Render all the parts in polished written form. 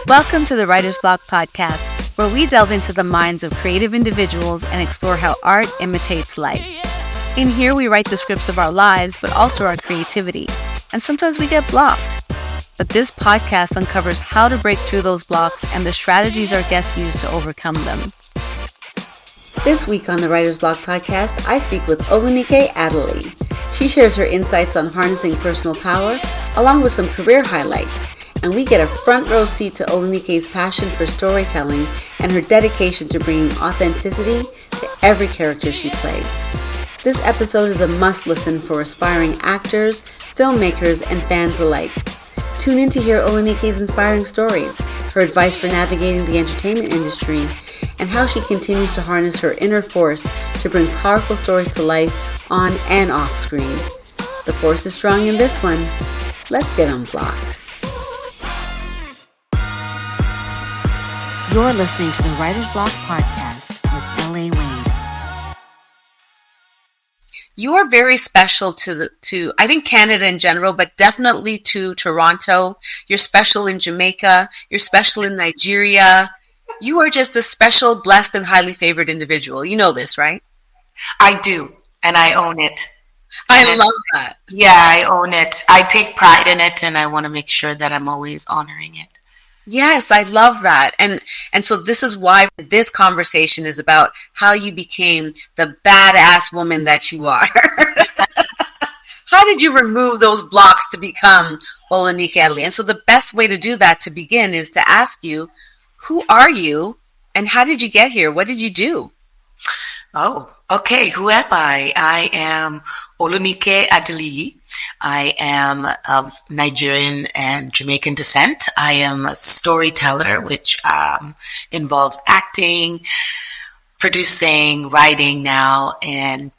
Welcome to the Writer's Block podcast, where we delve into the minds of creative individuals and explore how art imitates life. In here, we write the scripts of our lives, but also our creativity, and sometimes we get blocked. But this podcast uncovers how to break through those blocks and the strategies our guests use to overcome them. This week on the Writer's Block podcast, I speak with Olunike Adeliyi. She shares her insights on harnessing personal power, along with some career highlights. And we get a front row seat to Olunike's passion for storytelling and her dedication to bringing authenticity to every character she plays. This episode is a must-listen for aspiring actors, filmmakers, and fans alike. Tune in to hear Olunike's inspiring stories, her advice for navigating the entertainment industry, and how she continues to harness her inner force to bring powerful stories to life on and off screen. The force is strong in this one. Let's get unblocked. You're listening to the Writer's Block podcast with L.A. Wade. You are very special to I think Canada in general, but definitely to Toronto. You're special in Jamaica. You're special in Nigeria. You are just a special, blessed, and highly favored individual. You know this, right? I do, and I own it. I love that. Yeah, I own it. I take pride in it, and I want to make sure that I'm always honoring it. Yes, I love that. And so this is why this conversation is about how you became the badass woman that you are. How did you remove those blocks to become Olunike Adeliyi? And so the best way to do that to begin is to ask you, who are you and how did you get here? What did you do? Oh, okay. Who am I? I am Olunike Adeliyi. I am of Nigerian and Jamaican descent. I am a storyteller, which involves acting, producing, writing now, and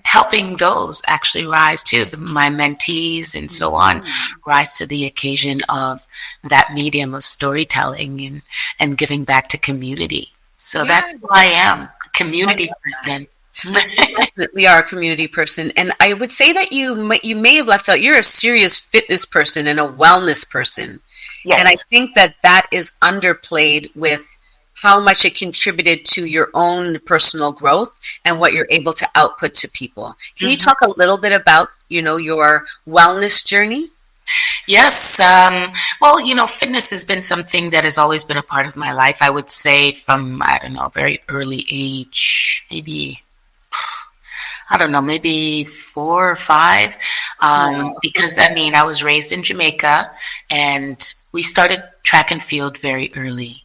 helping those actually rise to my mentees and so on, rise to the occasion of that medium of storytelling and giving back to community. So that's who I am, a community person. You definitely are a community person, and I would say that you may have left out, you're a serious fitness person and a wellness person. Yes. And I think that is underplayed with how much it contributed to your own personal growth and what you're able to output to people. Can you talk a little bit about, your wellness journey? Yes. Well, fitness has been something that has always been a part of my life. I would say from, a very early age, maybe 4 or 5, because I was raised in Jamaica and we started track and field very early.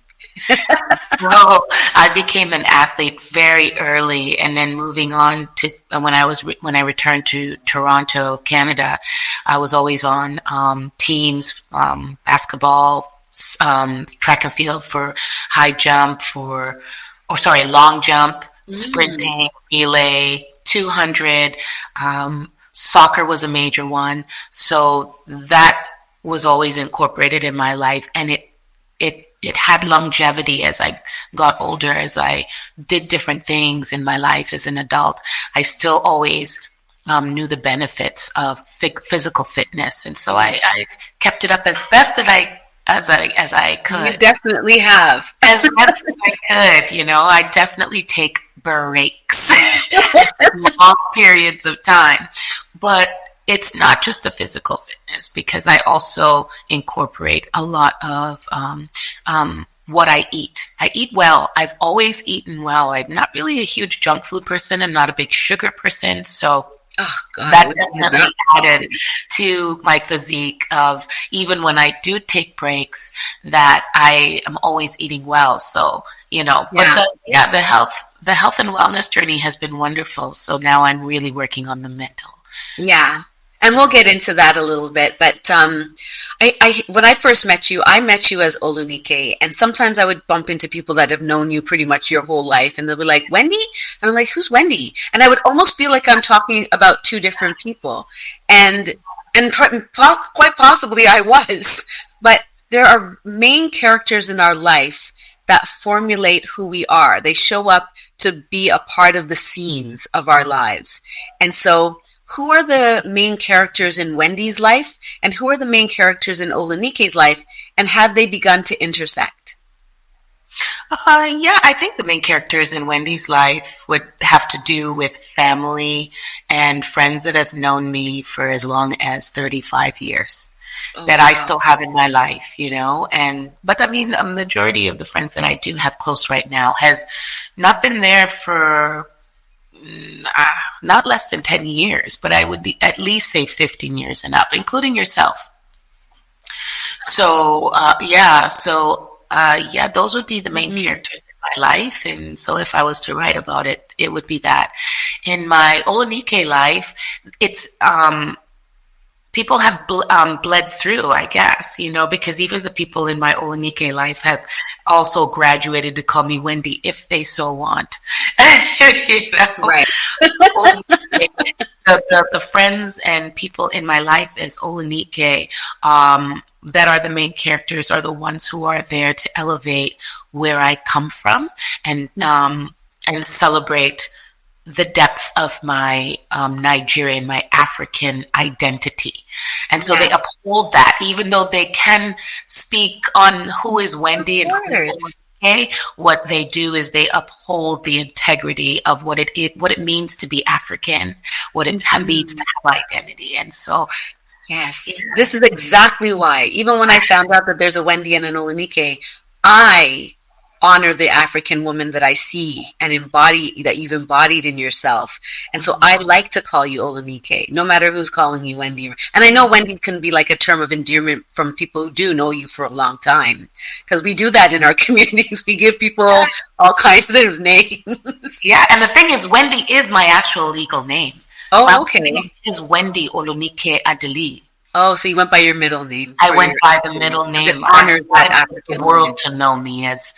So I became an athlete very early, and then moving on to when I returned to Toronto, Canada, I was always on teams, basketball, track and field for high jump, long jump, sprinting, relay, 200. Soccer was a major one, so that was always incorporated in my life, and it had longevity as I got older, as I did different things in my life as an adult. I still always knew the benefits of physical fitness, and so I kept it up as best as I could. You definitely have. As best as I could, I definitely take breaks, long periods of time, but it's not just the physical fitness, because I also incorporate a lot of what I eat. I eat well. I've always eaten well. I'm not really a huge junk food person. I'm not a big sugar person. So that definitely added to my physique of, even when I do take breaks, that I am always eating well. So, but the health and wellness journey has been wonderful. So now I'm really working on the mental. Yeah. And we'll get into that a little bit. But when I first met you, I met you as Olunike. And sometimes I would bump into people that have known you pretty much your whole life. And they'll be like, Wendy? And I'm like, who's Wendy? And I would almost feel like I'm talking about two different people. And quite possibly I was. But there are main characters in our life that formulate who we are. They show up to be a part of the scenes of our lives. And so who are the main characters in Wendy's life and who are the main characters in Olunike's life, and have they begun to intersect? Yeah, I think the main characters in Wendy's life would have to do with family and friends that have known me for as long as 35 years that I still have in my life, but I mean, a majority of the friends that I do have close right now has not been there for not less than 10 years, but I would at least say 15 years and up, including yourself. So, those would be the main characters in my life. And so if I was to write about it, it would be that. In my Olunike life, it's, people have bled through, I guess, because even the people in my Olunike life have also graduated to call me Wendy if they so want. Right. The friends and people in my life as Olunike, that are the main characters, are the ones who are there to elevate where I come from and celebrate the depth of my Nigerian, my African identity. And so they uphold that, even though they can speak on who is Wendy and who is Olunike. What they do is they uphold the integrity of what it means to be African, what it means to have identity. And so, yes, this is exactly why. Even when I found out that there's a Wendy and an Olunike, I honor the African woman that I see and embody, that you've embodied in yourself. And so I like to call you Olunike, no matter who's calling you Wendy. And I know Wendy can be like a term of endearment from people who do know you for a long time, because we do that in our communities. We give people all kinds of names. Yeah, and the thing is, Wendy is my actual legal name. Oh, okay. My name is Wendy Olunike Adeliyi. Oh, so you went by your middle name. I went by the middle name. I wanted the world to know me as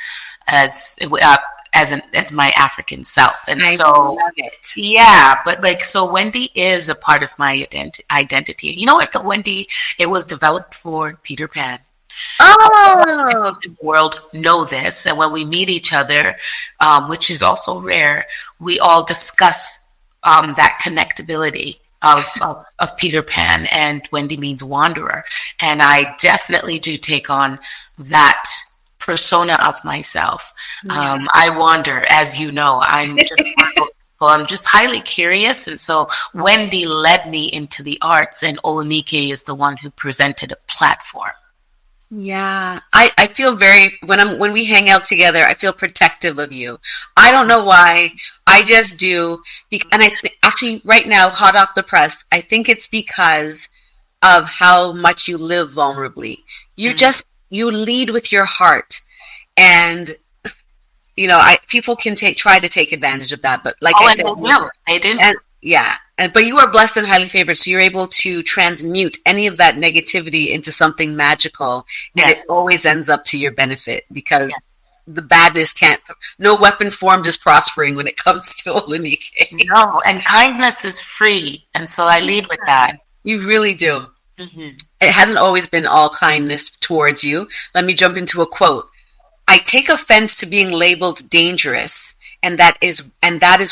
my African self. And I so, love it. Yeah, but so Wendy is a part of my identity. You know what? The Wendy, it was developed for Peter Pan. Oh, the world know this, and when we meet each other, which is also rare, we all discuss that connectability of Peter Pan, and Wendy means wanderer, and I definitely do take on that persona of myself. I wander, as you know. I'm just highly curious, and so Wendy led me into the arts, and Olunike is the one who presented a platform. Yeah, I feel when we hang out together, I feel protective of you. I don't know why. I just do. And actually right now, hot off the press, I think it's because of how much you live vulnerably. You lead with your heart, and people can try to take advantage of that, but like I said, they do. But you are blessed and highly favored, so you're able to transmute any of that negativity into something magical, and it always ends up to your benefit, because the badness no weapon formed is prospering when it comes to Olunike. No, and kindness is free, and so I lead with that. You really do. Mm-hmm. It hasn't always been all kindness towards you. Let me jump into a quote. I take offense to being labeled dangerous, and that is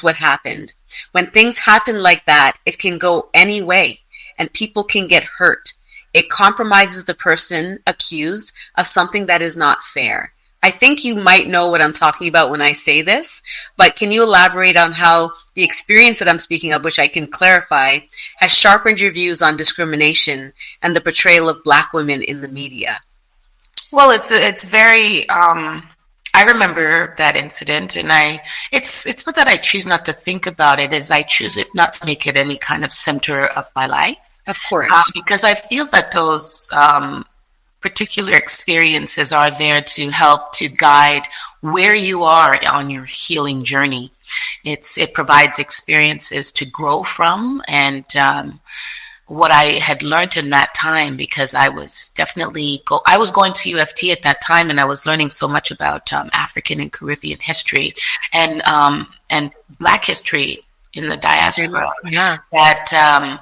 what happened. When things happen like that, it can go any way, and people can get hurt. It compromises the person accused of something that is not fair. I think you might know what I'm talking about when I say this, but can you elaborate on how the experience that I'm speaking of, which I can clarify, has sharpened your views on discrimination and the portrayal of Black women in the media? Well, it's very. I remember that incident, and it's not that I choose not to think about it, as I choose it not to make it any kind of center of my life. Of course, because I feel that those particular experiences are there to help to guide where you are on your healing journey. It provides experiences to grow from, and what I had learned in that time, because I was I was going to UFT at that time, and I was learning so much about African and Caribbean history and Black history in the diaspora, that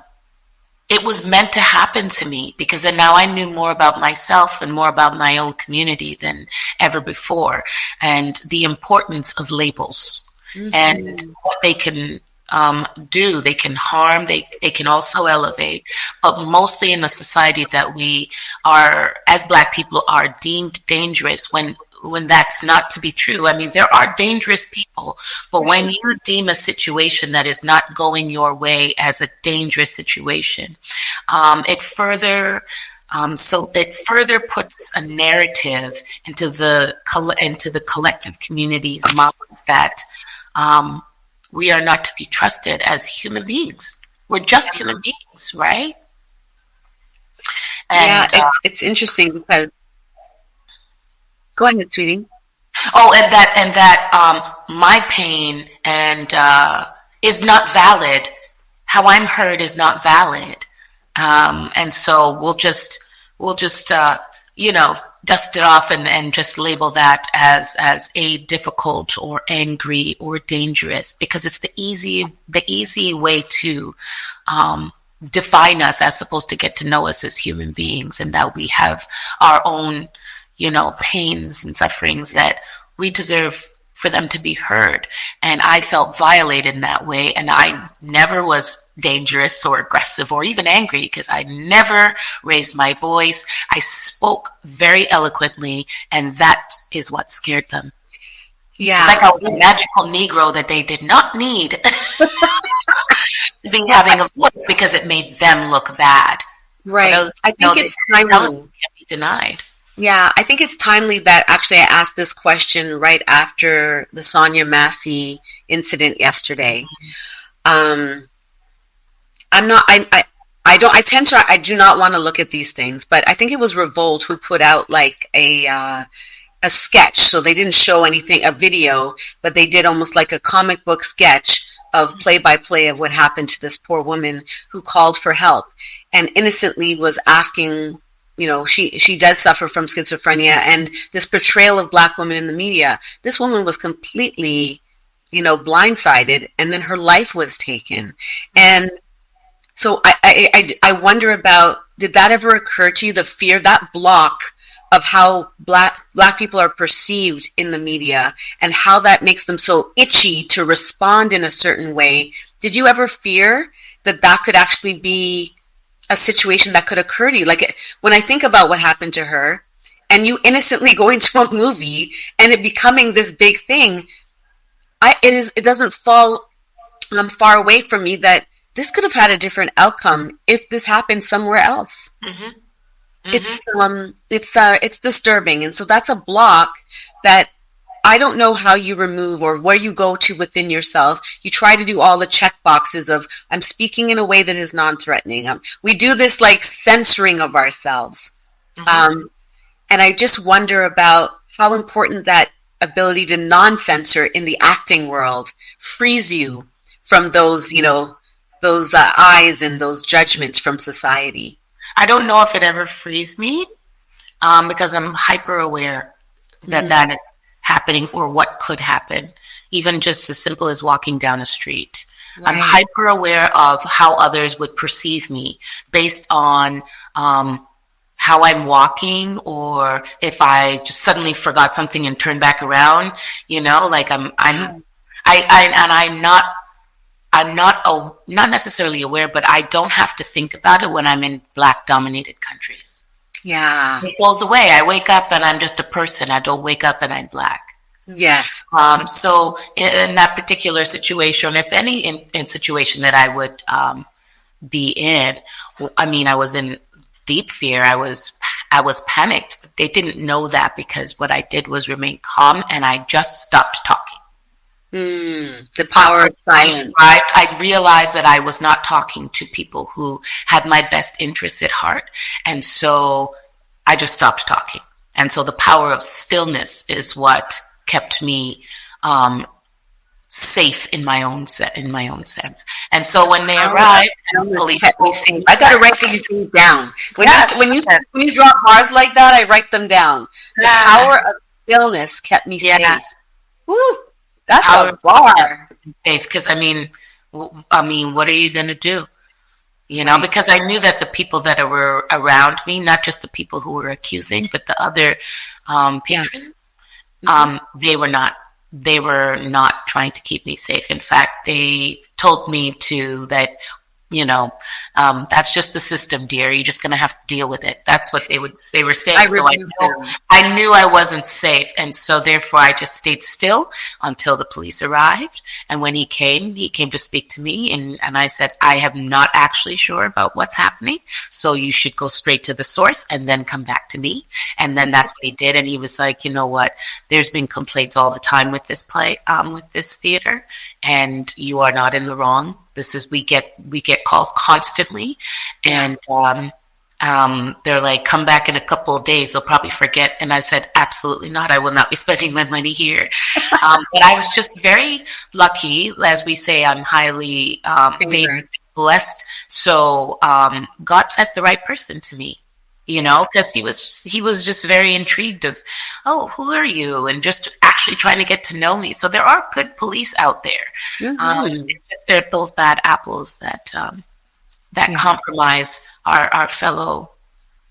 it was meant to happen to me, because then now I knew more about myself and more about my own community than ever before, and the importance of labels and what they can do. They can harm, they can also elevate, but mostly in a society that we are, as Black people, are deemed dangerous when that's not to be true. I mean, there are dangerous people, but when you deem a situation that is not going your way as a dangerous situation, it further puts a narrative into the collective community's minds that we are not to be trusted as human beings. We're just human beings, right? And, it's interesting because. Go ahead, sweetie. Oh, and that my pain is not valid. How I'm heard is not valid, and so we'll just dust it off and just label that as a difficult or angry or dangerous, because it's the easy way to define us, as opposed to get to know us as human beings, and that we have our own pains and sufferings that we deserve for them to be heard. And I felt violated in that way. And I never was dangerous or aggressive or even angry, because I never raised my voice. I spoke very eloquently, and that is what scared them. Yeah. It's like I was a magical Negro that they did not need to be having a voice, because it made them look bad. Right. I think it's timely. Can't be denied. Yeah, I think it's timely that actually I asked this question right after the Sonia Massey incident yesterday. I do not want to look at these things, but I think it was Revolt who put out like a sketch. So they didn't show anything, a video, but they did almost like a comic book sketch of play-by-play of what happened to this poor woman who called for help and innocently was asking. She does suffer from schizophrenia, and this portrayal of Black women in the media. This woman was completely, blindsided, and then her life was taken. And so I wonder about, did that ever occur to you, the fear, that block of how Black people are perceived in the media and how that makes them so itchy to respond in a certain way? Did you ever fear that could actually be a situation that could occur to you? Like, when I think about what happened to her, and you innocently go into a movie and it becoming this big thing, it doesn't fall far away from me that this could have had a different outcome if this happened somewhere else. Mm-hmm. Mm-hmm. It's disturbing, and so that's a block that I don't know how you remove or where you go to within yourself. You try to do all the check boxes of, I'm speaking in a way that is non-threatening. We do this like censoring of ourselves. Mm-hmm. And I just wonder about how important that ability to non-censor in the acting world frees you from those, those eyes and those judgments from society. I don't know if it ever frees me, because I'm hyper aware that that is happening, or what could happen, even just as simple as walking down a street. Right. I'm hyper aware of how others would perceive me based on how I'm walking, or if I just suddenly forgot something and turned back around. Like I'm not necessarily aware, but I don't have to think about it when I'm in Black dominated countries. Yeah. It goes away. I wake up and I'm just a person. I don't wake up and I'm Black. Yes. So in that particular situation, if any in situation that I would be in, I mean, I was in deep fear. I was panicked. But they didn't know that, because what I did was remain calm, and I just stopped talking. The power of silence. I realized that I was not talking to people who had my best interest at heart. And so I just stopped talking. And so the power of stillness is what kept me safe in my own sense. And so when they arrived, I got to write these things down. When you drop bars like that, I write them down. The power of stillness kept me safe. Woo! That's a bar. Safe, because I mean, what are you going to do? Because I knew that the people that were around me, not just the people who were accusing, but the other patrons, they were not they were not trying to keep me safe. In fact, they told me that, that's just the system, dear. You're just going to have to deal with it. That's what they were saying. I knew I wasn't safe. And so therefore I just stayed still until the police arrived. And when he came to speak to me, and I said, I am not actually sure about what's happening. So you should go straight to the source and then come back to me. And then that's what he did. And he was like, you know what? There's been complaints all the time with this play, with this theater, and you are not in the wrong. We get calls constantly, and they're like, come back in a couple of days, they'll probably forget. And I said, absolutely not. I will not be spending my money here. But I was just very lucky. As we say, I'm highly blessed. So God sent the right person to me. Because he was just very intrigued of, oh, who are you? And just actually trying to get to know me. So there are good police out there. Mm-hmm. It's just there are those bad apples that compromise our fellow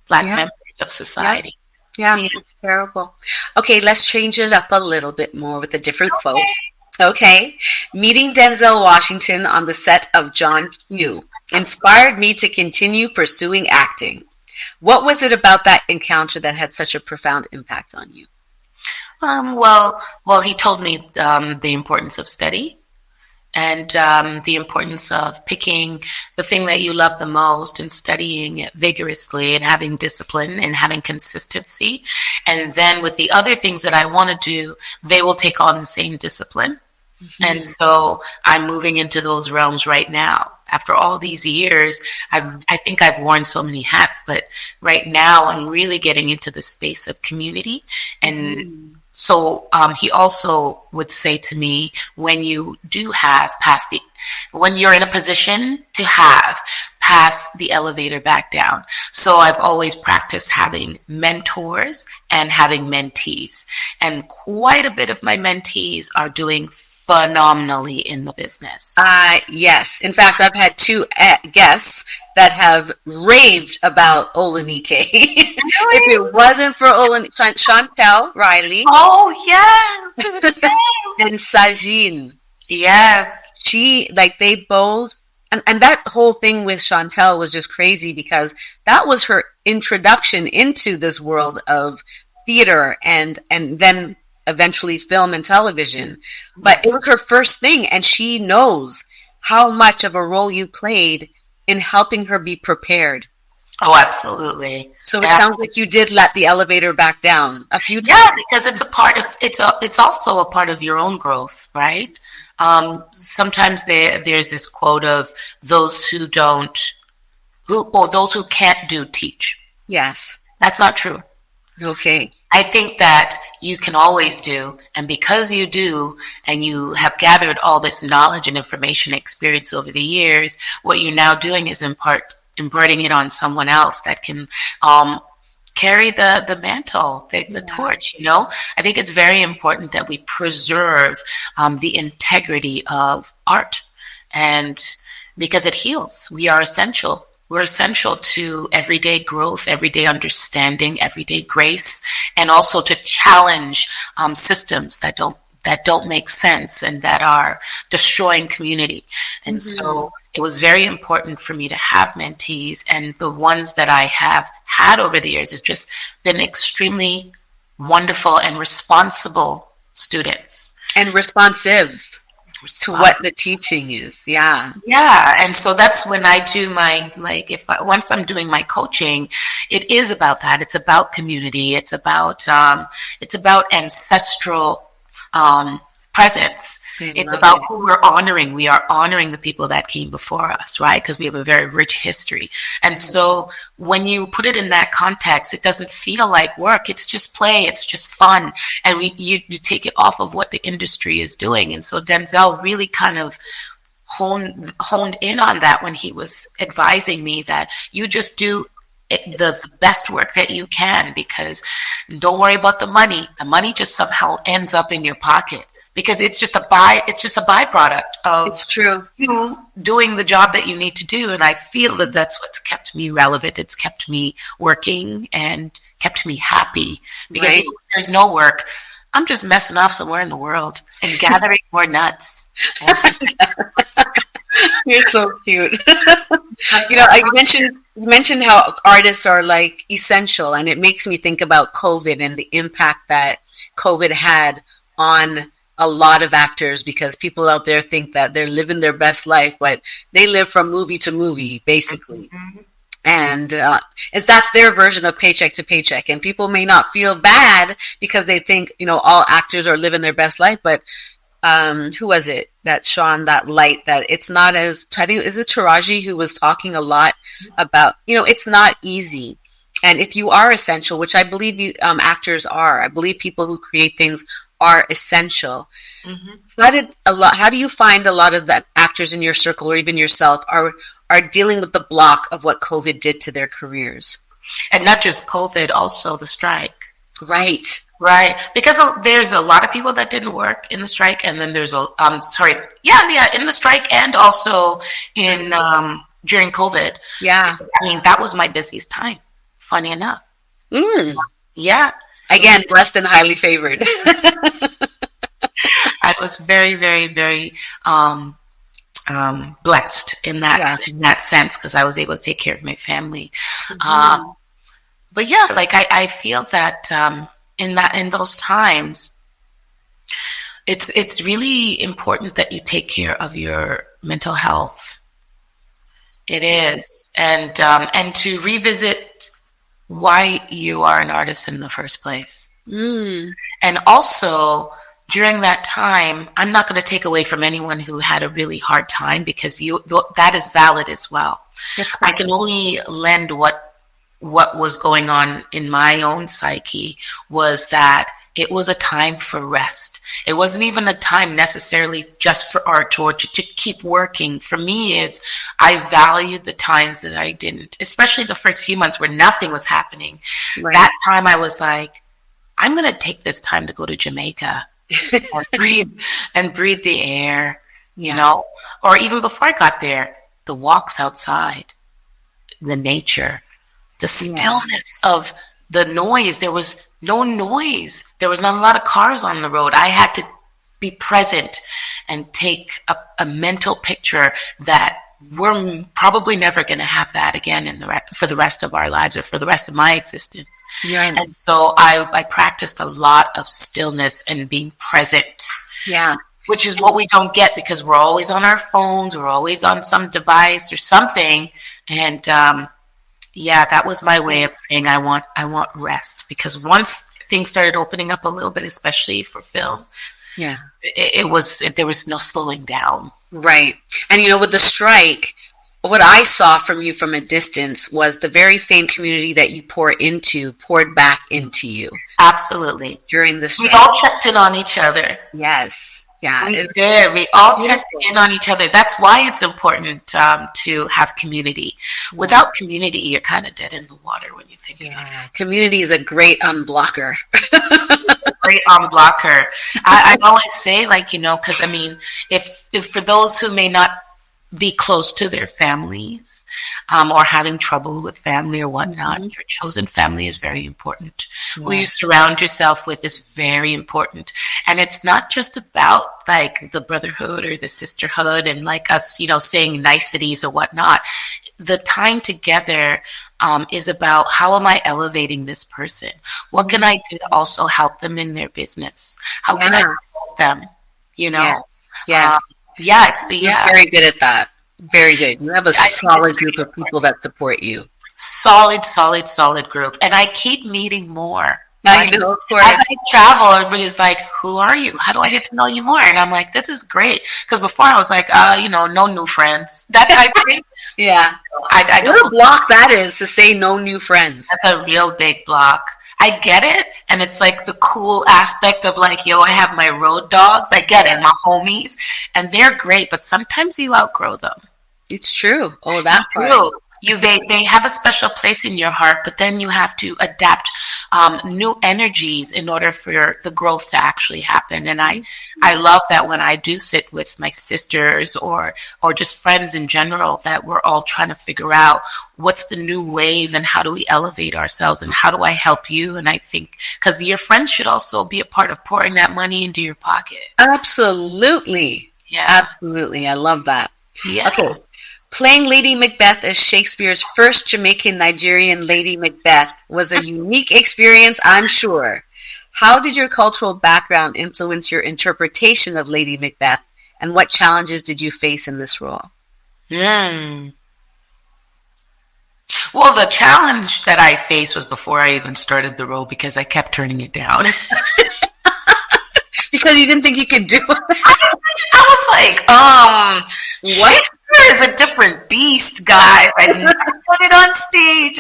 Black members of society. Yeah, it's terrible. Okay, let's change it up a little bit more with a different quote. Okay. Meeting Denzel Washington on the set of John Q inspired me to continue pursuing acting. What was it about that encounter that had such a profound impact on you? Well, he told me the importance of study and the importance of picking the thing that you love the most and studying it vigorously and having discipline and having consistency. And then with the other things that I want to do, they will take on the same discipline. Mm-hmm. And so I'm moving into those realms right now. After all these years, I think I've worn so many hats, but right now I'm really getting into the space of community. And so he also would say to me, when you do have when you're in a position to have pass the elevator back down. So I've always practiced having mentors and having mentees. And quite a bit of my mentees are doing phenomenally in the business. Yes. In fact, I've had two guests that have raved about Olunike. Really? If it wasn't for Chantel Riley. Oh, yes. And Sajin. Yes. They both, and that whole thing with Chantel was just crazy because that was her introduction into this world of theater and then eventually film and television. But it was her first thing, and she knows how much of a role you played in helping her be prepared. Oh, absolutely. So it sounds like you did let the elevator back down a few times. Yeah, because it's also a part of your own growth, right? Sometimes there's this quote of those who can't do teach. Yes. That's not true. Okay. I think that you can always do, and because you do, and you have gathered all this knowledge and information experience over the years, what you're now doing is imparting it on someone else that can carry the mantle, the torch, I think it's very important that we preserve the integrity of art, and because it heals. We are essential. We're essential to everyday growth, everyday understanding, everyday grace, and also to challenge systems that don't make sense and that are destroying community. And so it was very important for me to have mentees, and the ones that I have had over the years has just been extremely wonderful and responsible students. And responsive to what the teaching is. Yeah. And so that's when I do once I'm doing my coaching, it is about that. It's about community. It's about ancestral presence. It's about who we're honoring. We are honoring the people that came before us, right? Because we have a very rich history. And so when you put it in that context, it doesn't feel like work. It's just play. It's just fun. And you take it off of what the industry is doing. And so Denzel really kind of honed in on that when he was advising me that you just do the best work that you can, because don't worry about the money. The money just somehow ends up in your pocket. Because it's just a byproduct of you doing the job that you need to do. And I feel that that's what's kept me relevant. It's kept me working and kept me happy. Because if there's no work, I'm just messing off somewhere in the world and gathering more nuts. You're so cute. You mentioned how artists are like essential, and it makes me think about COVID and the impact that COVID had on a lot of actors, because people out there think that they're living their best life, but they live from movie to movie, basically. Mm-hmm. And that's their version of paycheck to paycheck. And people may not feel bad because they think, all actors are living their best life. But who was it that shone that light that it's not as, I think, is it Taraji who was talking a lot about, it's not easy. And if you are essential, which I believe actors are, I believe people who create things are essential. Mm-hmm. How do you find a lot of the actors in your circle or even yourself are dealing with the block of what COVID did to their careers? And not just COVID, also the strike. Right. Because there's a lot of people that didn't work in the strike, and then there's in the strike, and also in during COVID. Yeah. I mean, that was my busiest time, funny enough. Mm. Yeah. Again, blessed and highly favored. I was very, very, very blessed in that sense, because I was able to take care of my family. Mm-hmm. But yeah, like I feel that in those times, it's really important that you take care of your mental health. It is, and to revisit why you are an artist in the first place. Mm. And also, during that time, I'm not going to take away from anyone who had a really hard time, because that is valid as well. I can only lend what was going on in my own psyche was that it was a time for rest. It wasn't even a time necessarily just for art or to keep working. For me, I valued the times that I didn't, especially the first few months where nothing was happening. Right. That time I was like, I'm going to take this time to go to Jamaica and breathe the air, you know, or even before I got there, the walks outside, the nature, the stillness of the noise. There was no noise. There was not a lot of cars on the road. I had to be present and take a mental picture that we're probably never going to have that again for the rest of our lives, or for the rest of my existence. Yeah. And so I practiced a lot of stillness and being present. Yeah. Which is what we don't get, because we're always on our phones, we're always on some device or something. And that was my way of saying I want rest, because once things started opening up a little bit, especially for film, there was no slowing down. Right. And with the strike, what I saw from you from a distance was the very same community that you poured back into you. Absolutely. During the strike. We all checked in on each other. Yes. Yeah. We did. We all checked in on each other. That's why it's important to have community. Without community, you're kind of dead in the water when you think about it. Community is a great unblocker. Great unblocker. I always say, because I mean, if for those who may not be close to their families, or having trouble with family or whatnot, your chosen family is very important. Yes. Who you surround yourself with is very important. And it's not just about the brotherhood or the sisterhood and us, saying niceties or whatnot. The time together is about, how am I elevating this person? What can I do to also help them in their business? How can I help them? Yes. You're very good at that. Very good. You have a solid group of people that support you. Solid group. And I keep meeting more. I know, of course. As I travel, everybody's like, who are you? How do I get to know you more? And I'm like, this is great. Because before I was like, no new friends. That type of thing. Yeah. I don't what a block that is to say no new friends. That's a real big block. I get it. And it's the cool aspect of I have my road dogs. I get it. My homies. And they're great. But sometimes you outgrow them. It's true. Oh, that part. True. They have a special place in your heart, but then you have to adapt new energies in order for the growth to actually happen. And I love that when I do sit with my sisters or just friends in general, that we're all trying to figure out what's the new wave and how do we elevate ourselves and how do I help you? And I think because your friends should also be a part of pouring that money into your pocket. Absolutely. Yeah. Absolutely. I love that. Yeah. Okay. Playing Lady Macbeth as Shakespeare's first Jamaican Nigerian Lady Macbeth was a unique experience, I'm sure. How did your cultural background influence your interpretation of Lady Macbeth, and what challenges did you face in this role? Well, the challenge that I faced was before I even started the role because I kept turning it down. Because you didn't think you could do it? I was like, what? Is a different beast, guys. I never put it on stage.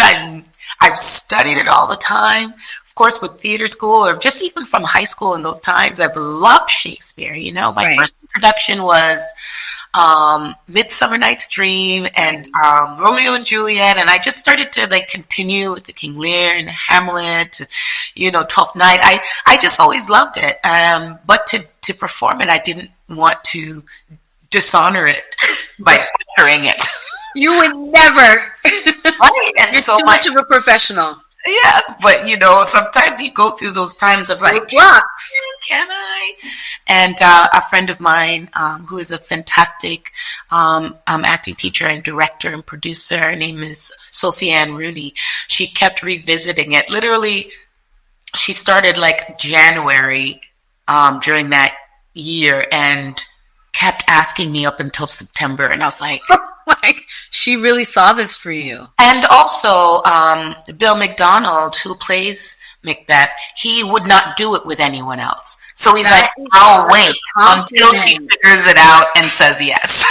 I've studied it all the time. Of course, with theater school or just even from high school in those times, I've loved Shakespeare. You know, my first production was Midsummer Night's Dream and Romeo and Juliet, and I just started to like continue with the King Lear and Hamlet, you know, Twelfth Night. I just always loved it. But to perform it, I didn't want to dishonor it by butchering it. You would never. Right. And You're so too much of a professional. Yeah, but you know, sometimes you go through those times of like, can I? And a friend of mine who is a fantastic acting teacher and director and producer, her name is Sophie Ann Rooney. She kept revisiting it. Literally, she started like January during that year and kept asking me up until September, and I was like, she really saw this for you. And also, Bill McDonald, who plays Macbeth, he would not do it with anyone else. So he's like, I'll wait until she figures it out and says yes.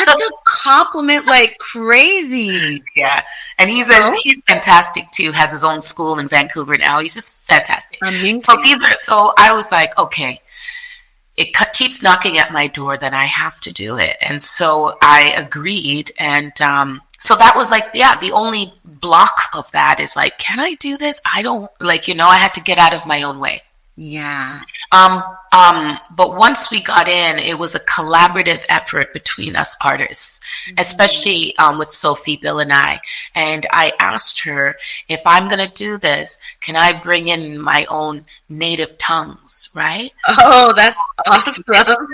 That's a compliment like crazy. Yeah. And he's fantastic too, has his own school in Vancouver now. He's just fantastic. Amazing. So I was like, okay, it keeps knocking at my door, then I have to do it. And so I agreed. And so that was like, the only block of that is like, can I do this? I don't, like, you know, I had to get out of my own way. Yeah. But once we got in, it was a collaborative effort between us artists, especially with Sophie, Bill, and I. And I asked her, if I'm going to do this, can I bring in my own native tongues, right? Oh, that's awesome.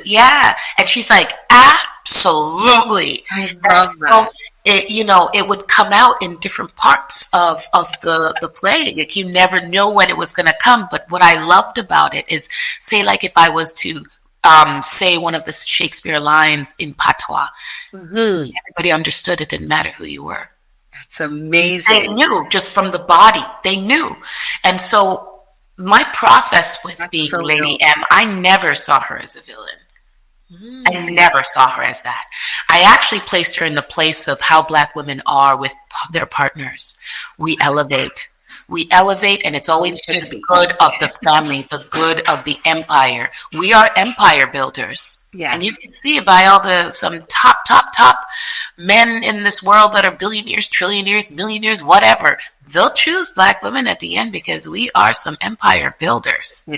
Yeah. And she's like, absolutely. I love that. It would come out in different parts of the play. Like, you never know when it was going to come. But what I loved about it is, say, like if I was to say one of the Shakespeare lines in patois, everybody understood. It didn't matter who you were. That's amazing. They knew just from the body. They knew. And so my process with being Lady M, I never saw her as a villain. I never saw her as that. I actually placed her in the place of how Black women are with their partners. We elevate, and it's always for the good of the family, the good of the empire. We are empire builders. Yes. And you can see by some top men in this world that are billionaires, trillionaires, millionaires, whatever. They'll choose Black women at the end because we are some empire builders.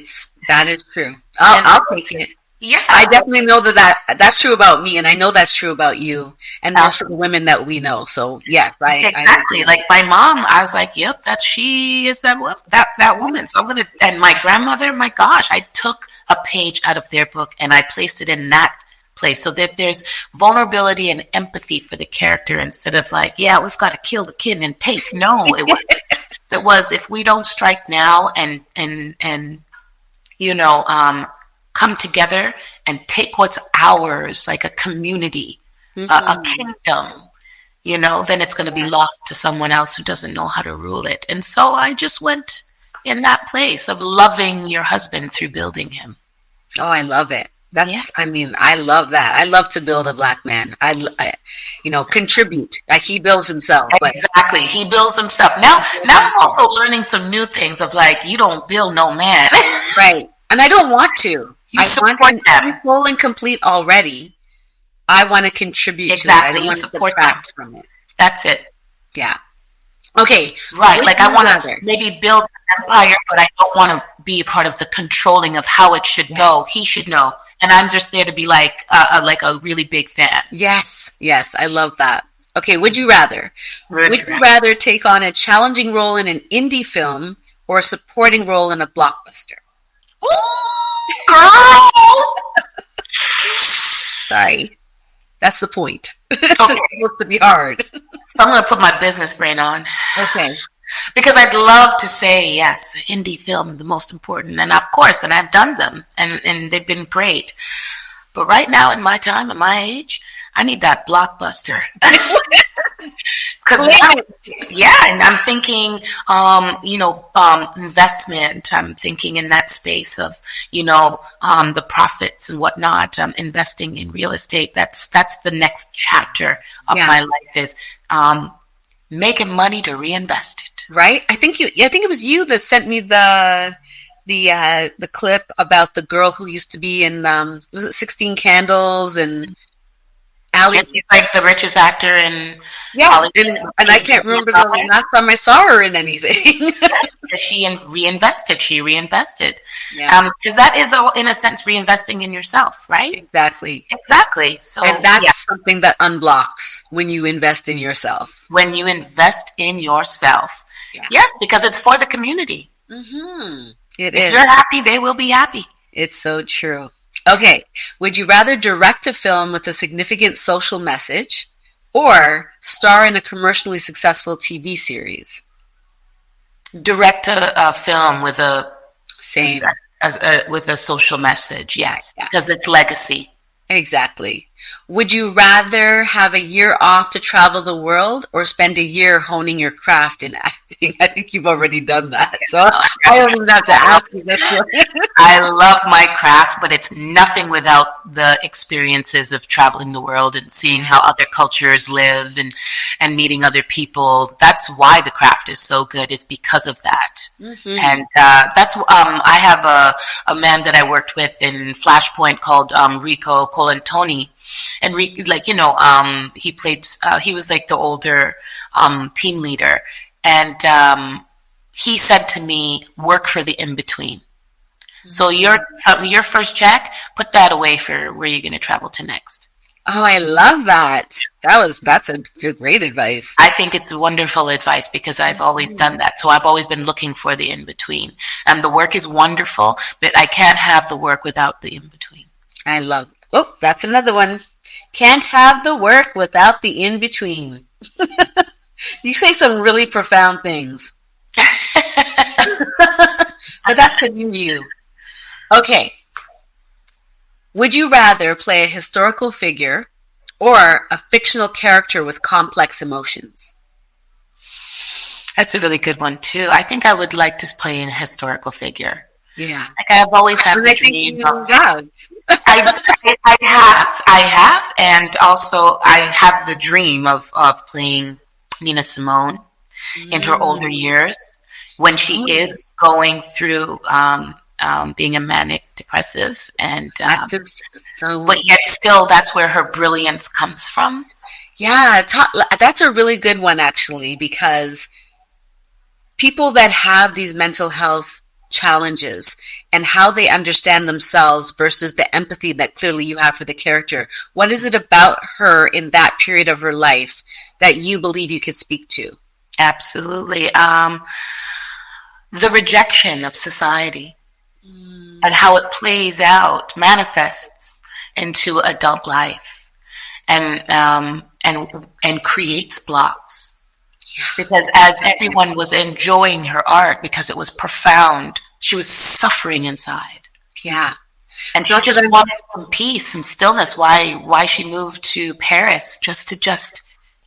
That is true. I'll take it. Yeah, I definitely know that's true about me, and I know that's true about you and most of the women that we know. So yes, exactly. Like my mom, I was like, "Yep, she is that woman." So I'm gonna. And my grandmother, my gosh, I took a page out of their book and I placed it in that place, so that there's vulnerability and empathy for the character instead of like, "Yeah, we've got to kill the kid and take." No, it was. It was, if we don't strike now and come together and take what's ours, like a community, a kingdom, then it's going to be lost to someone else who doesn't know how to rule it. And so I just went in that place of loving your husband through building him. Oh, I love it. I love that. I love to build a Black man. I contribute. Like, he builds himself. Exactly. He builds himself. Now I'm also learning some new things of like, you don't build no man. Right. And I don't want to. I want them full and complete already. I want to contribute to it. I don't want to subtract from it. That's it. Yeah. Okay. Right. Like I want to maybe build an empire, but I don't want to be a part of the controlling of how it should go. He should know. And I'm just there to be like a really big fan. Yes. Yes. I love that. Okay. Would you rather take on a challenging role in an indie film or a supporting role in a blockbuster? Ooh, girl! Sorry. That's the point. It's supposed to be hard. So I'm going to put my business brain on. Okay. Because I'd love to say, yes, indie film, the most important. And of course, but I've done them, and they've been great. But right now, in my time, at my age, I need that blockbuster. Because and I'm thinking, investment. I'm thinking in that space of, the profits and whatnot. Investing in real estate. That's the next chapter of my life is making money to reinvest it. Right. I think it was you that sent me the clip about the girl who used to be in was it 16 Candles and He's like the richest actor in Hollywood. And I can't remember the last time I saw her in anything. She reinvested. Because that is, in a sense, reinvesting in yourself, right? Exactly. So, and that's something that unblocks when you invest in yourself. When you invest in yourself. Yeah. Yes, because it's for the community. Mm-hmm. If you're happy, they will be happy. It's so true. Okay, would you rather direct a film with a significant social message or star in a commercially successful TV series? Direct a film with a social message, yes, because it's legacy. Exactly. Would you rather have a year off to travel the world or spend a year honing your craft in acting? I think you've already done that, so I don't even have to ask you this one. I love my craft, but it's nothing without the experiences of traveling the world and seeing how other cultures live and meeting other people. That's why the craft is so good, is because of that. Mm-hmm. And that's I have a man that I worked with in Flashpoint called Rico Colantoni. And he played. He was like the older team leader, and he said to me, "Work for the in between." Mm-hmm. So your first check, put that away for where you're going to travel to next. Oh, I love that. That's a great advice. I think it's wonderful advice because I've always done that. So I've always been looking for the in between, and the work is wonderful, but I can't have the work without the in between. I love. Oh, that's another one. Can't have the work without the in-between. You say some really profound things. But that's because you're you. Okay. Would you rather play a historical figure or a fictional character with complex emotions? That's a really good one, too. I think I would like to play a historical figure. Yeah. Like I've always had the dream. I have, and also I have the dream of playing Nina Simone in her older years when she is going through being a manic depressive, and but yet still that's where her brilliance comes from. Yeah, that's a really good one actually, because people that have these mental health challenges and how they understand themselves versus the empathy that clearly you have for the character. What is it about her in that period of her life that you believe you could speak to? Absolutely. The rejection of society and how it plays out, manifests into adult life and creates blocks. Because as everyone was enjoying her art because it was profound, she was suffering inside. Yeah. And she just wanted some peace, some stillness. Why she moved to Paris just to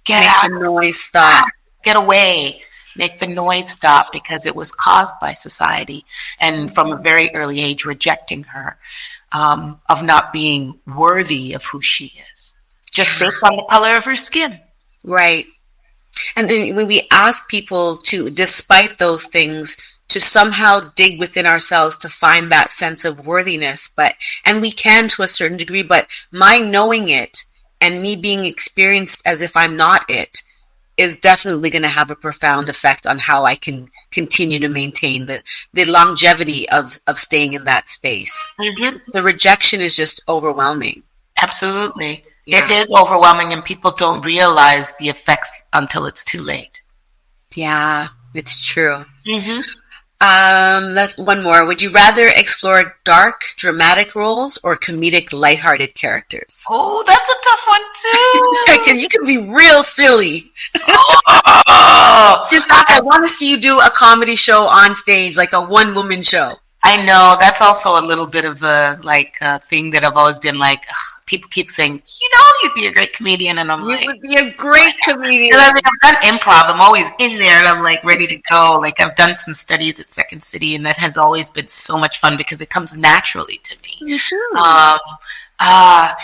get out. Make the noise stop. Get away. Make the noise stop because it was caused by society. And from a very early age, rejecting her of not being worthy of who she is. Just based on the color of her skin. Right. And then when we ask people to, despite those things, to somehow dig within ourselves to find that sense of worthiness, and we can to a certain degree, but my knowing it and me being experienced as if I'm not it is definitely going to have a profound effect on how I can continue to maintain the longevity of staying in that space. Mm-hmm. The rejection is just overwhelming. Absolutely. Yeah. It is overwhelming, and people don't realize the effects until it's too late. Yeah, it's true. Mm-hmm. That's one more. Would you rather explore dark, dramatic roles or comedic, lighthearted characters? Oh, that's a tough one too. You can be real silly. Oh, In fact, I want to see you do a comedy show on stage, like a one-woman show. I know that's also a little bit of a thing that I've always been like. People keep saying, you'd be a great comedian, and I'm like, you would be a great comedian. I mean, I've done improv. I'm always in there, and I'm like ready to go. Like I've done some studies at Second City, and that has always been so much fun because it comes naturally to me. Mm-hmm.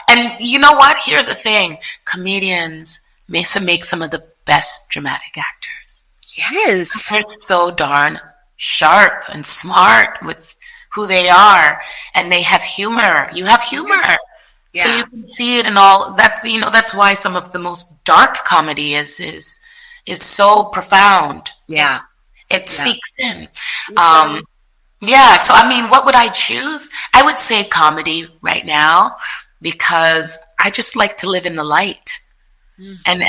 And you know what? Here's the thing: comedians make some of the best dramatic actors. Yes, they're so darn sharp and smart with who they are, and they have humor. You have humor. Yeah. So you can see it in all. That's why some of the most dark comedy is so profound. Yeah, it seeks in. Yeah. So I mean, what would I choose? I would say comedy right now because I just like to live in the light, and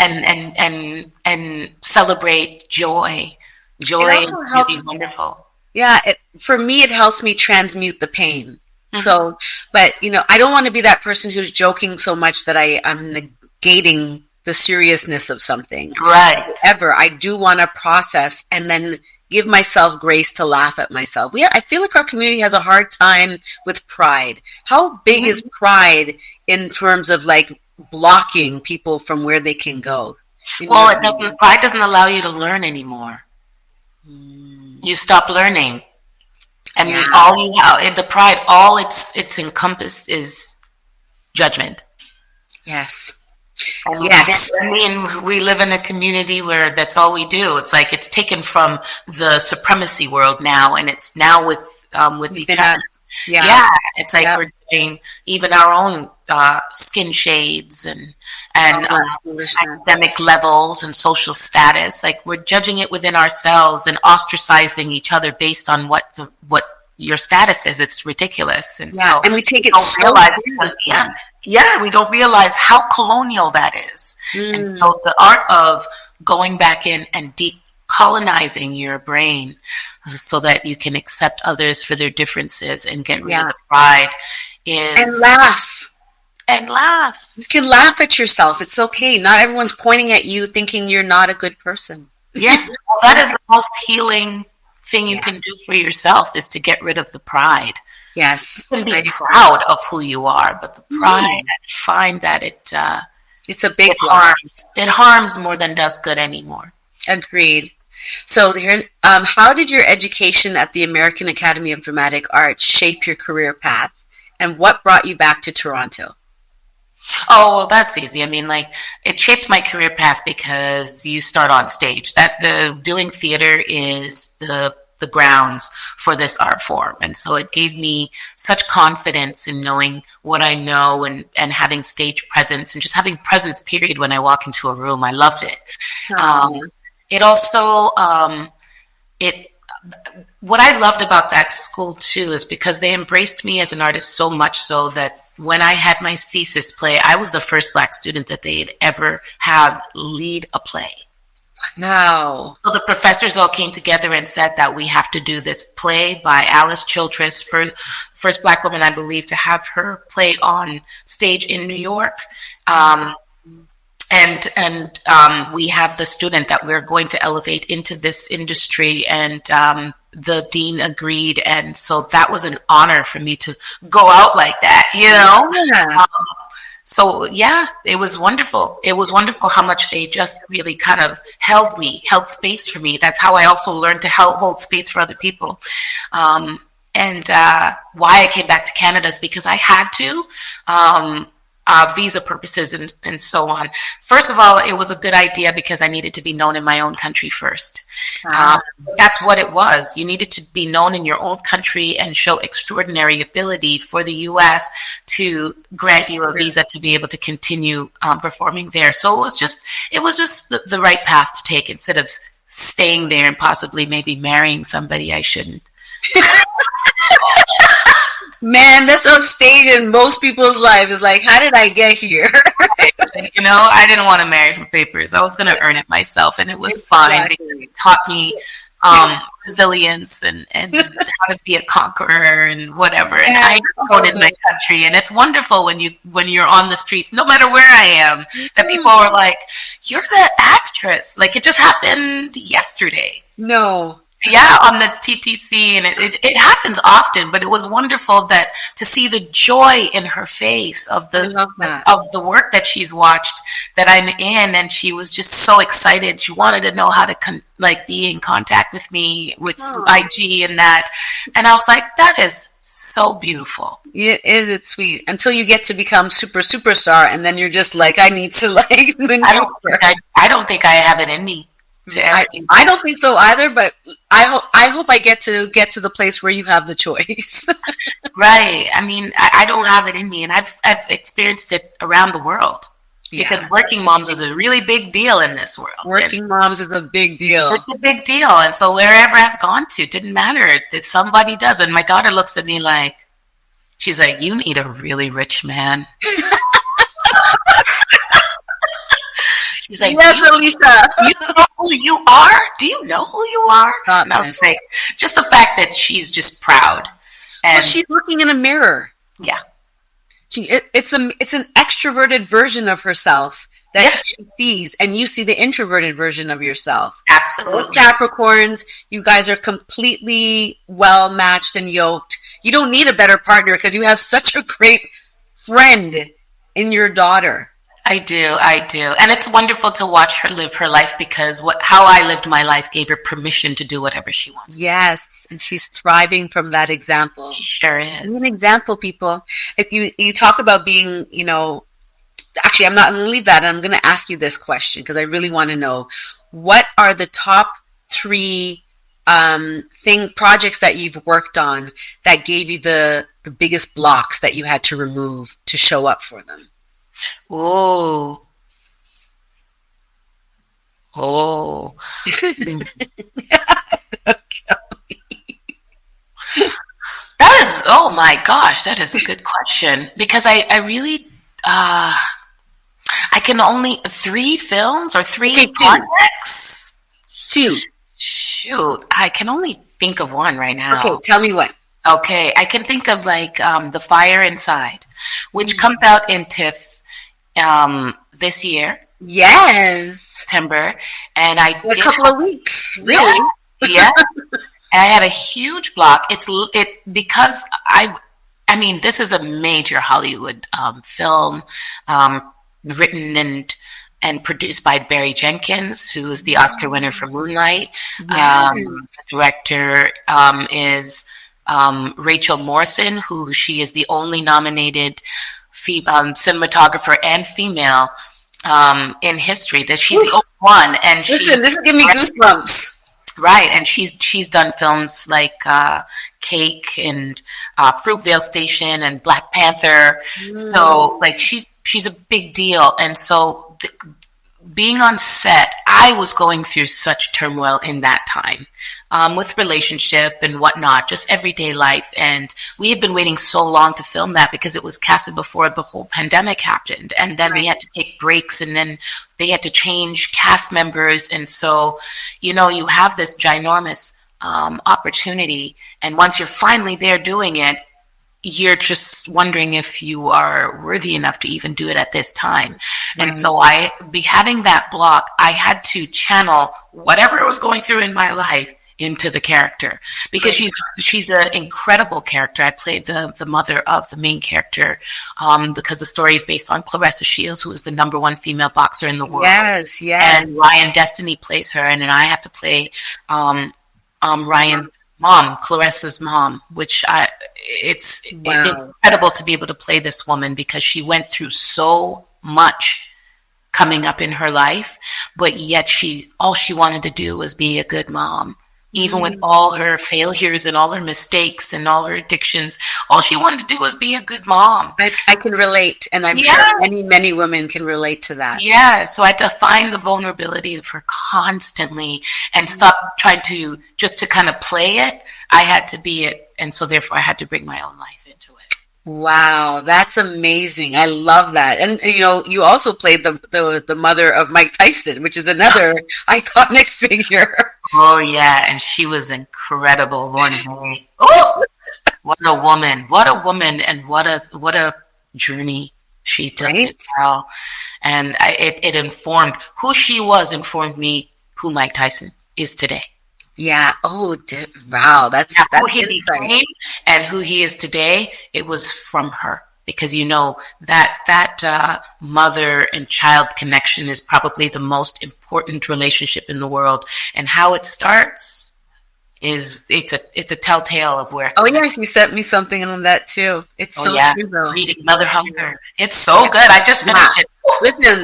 celebrate joy. Joy is really wonderful. Yeah, for me, it helps me transmute the pain. So, but, I don't want to be that person who's joking so much that I'm negating the seriousness of something. Right. I do want to process and then give myself grace to laugh at myself. I feel like our community has a hard time with pride. How big is pride in terms of like blocking people from where they can go? Well, pride doesn't allow you to learn anymore. You stop learning. And all you have in the pride, all it's encompassed is judgment. Yes. Yes. I mean, we live in a community where that's all we do. It's like it's taken from the supremacy world now, and it's now with each other. Yeah. It's like we're doing even our own skin shades and academic levels and social status. Like we're judging it within ourselves and ostracizing each other based on what your status is. It's ridiculous. And so and we take it so seriously. We don't realize how colonial that is. And so the art of going back in and decolonizing your brain so that you can accept others for their differences and get rid of the pride is... And laugh. You can laugh at yourself. It's okay. Not everyone's pointing at you thinking you're not a good person. Yeah. Well, that is the most healing thing you can do for yourself is to get rid of the pride. Yes. You can be proud of who you are, but the pride, I find that it's a big harms. It harms more than does good anymore. Agreed. So how did your education at the American Academy of Dramatic Arts shape your career path, and what brought you back to Toronto? Oh, well, that's easy. I mean, like, it shaped my career path because you start on stage. Doing theater is the grounds for this art form. And so it gave me such confidence in knowing what I know and having stage presence and just having presence, period, when I walk into a room. I loved it. It also, what I loved about that school, too, is because they embraced me as an artist so much so that when I had my thesis play, I was the first Black student that they'd ever have lead a play. Wow. So the professors all came together and said that we have to do this play by Alice Childress, first Black woman, I believe, to have her play on stage in New York. And we have the student that we're going to elevate into this industry, and the dean agreed, and so that was an honor for me to go out like that, so it was wonderful. It was wonderful how much they just really kind of held space for me. That's how I also learned to hold space for other people. And why I came back to Canada is because I had to. visa purposes and so on. First of all, it was a good idea because I needed to be known in my own country first. That's what it was. You needed to be known in your own country and show extraordinary ability for the U.S. to grant you a visa to be able to continue performing there. So it was just the right path to take instead of staying there and possibly maybe marrying somebody I shouldn't. Man, that's on stage in most people's life. Is like, how did I get here? You know, I didn't want to marry for papers. I was going to earn it myself, and it was fine because it taught me resilience and how to be a conqueror and whatever. And I own in my country, and it's wonderful when you're on the streets, no matter where I am, that people are like, "You're the actress." Like it just happened yesterday. No. Yeah, on the TTC, and it happens often, but it was wonderful to see the joy in her face of the work that she's watched that I'm in, and she was just so excited. She wanted to know how to be in contact with me with IG and that, and I was like, that is so beautiful. It is. It's sweet until you get to become superstar, and then you're just like, I need to maneuver. I don't think I have it in me. I don't think so either, but I hope I get to the place where you have the choice. Right. I mean, I don't have it in me, and I've experienced it around the world because working moms is a really big deal in this world. Working moms is a big deal. It's a big deal, and so wherever I've gone to, it didn't matter that somebody does. And my daughter looks at me like, she's like, "You need a really rich man." She's like, yes, Alicia. You know who you are? Do you know who you are? And I was like, just the fact that she's just proud. And she's looking in a mirror. Yeah. It's an extroverted version of herself that she sees, and you see the introverted version of yourself. Absolutely. Both Capricorns, you guys are completely well matched and yoked. You don't need a better partner because you have such a great friend in your daughter. I do. And it's wonderful to watch her live her life because how I lived my life gave her permission to do whatever she wants to. Yes, and she's thriving from that example. She sure is. Be an example, people. If you talk about being, actually, I'm not going to leave that. I'm going to ask you this question because I really want to know, what are the top 3 projects that you've worked on that gave you the biggest blocks that you had to remove to show up for them? Oh. That is, oh my gosh, that is a good question. Because I really, I can only, 3 films or 3 projects? 2. Shoot, I can only think of one right now. Okay, tell me what. Okay, I can think of The Fire Inside, which comes out in TIFF this year. Yes. September. And I did a couple of weeks. Really? Yeah. And I had a huge block. Because I mean, this is a major Hollywood film, written and produced by Barry Jenkins, who is the Oscar winner for Moonlight. The director is Rachel Morrison, who she is the only nominated cinematographer and female in history. That she's the only one, and listen, this is giving me goosebumps. Right, and she's done films like Cake and Fruitvale Station and Black Panther. So she's a big deal, and so being on set, I was going through such turmoil in that time with relationship and whatnot, just everyday life. And we had been waiting so long to film that because it was casted before the whole pandemic happened. And then we had to take breaks, and then they had to change cast members. And so, you have this ginormous opportunity. And once you're finally there doing it, you're just wondering if you are worthy enough to even do it at this time. Right. And so having that block, I had to channel whatever was going through in my life into the character, because she's an incredible character. I played the mother of the main character, because the story is based on Clarissa Shields, who is the #1 female boxer in the world. Yes. And Ryan Destiny plays her, and then I have to play Ryan's mom, Clarissa's mom, it's incredible to be able to play this woman because she went through so much coming up in her life, but yet all she wanted to do was be a good mom. Even with all her failures and all her mistakes and all her addictions, all she wanted to do was be a good mom. I can relate, and I'm sure many women can relate to that. Yeah, so I had to find the vulnerability of her constantly and stop trying to kind of play it. I had to be it, and so therefore I had to bring my own life into it. Wow, that's amazing. I love that. And you also played the mother of Mike Tyson, which is another iconic figure. Oh yeah, and she was incredible. Oh, what a woman! What a woman, and what a journey she took as well. And it informed who she was. Informed me who Mike Tyson is today. Yeah. Oh, wow. That's who he became and who he is today. It was from her, because that mother and child connection is probably the most important relationship in the world. And how it starts it's a telltale of where. Yes, you sent me something on that too. It's true though. Reading Mother Hunger. It's so good. I just finished it. Listen,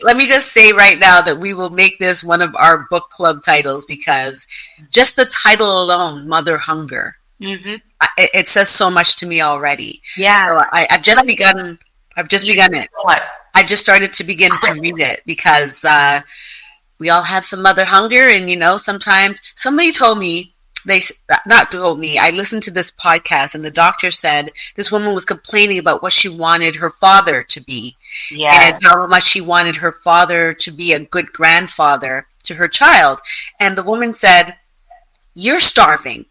let me just say right now that we will make this one of our book club titles, because just the title alone, Mother Hunger, it says so much to me already. Yeah. So I've just begun it. What? I just started to begin to read it because we all have some mother hunger, and sometimes somebody told me. I listened to this podcast, and the doctor said this woman was complaining about what she wanted her father to be. Yes. And how much she wanted her father to be a good grandfather to her child. And the woman said, "You're starving,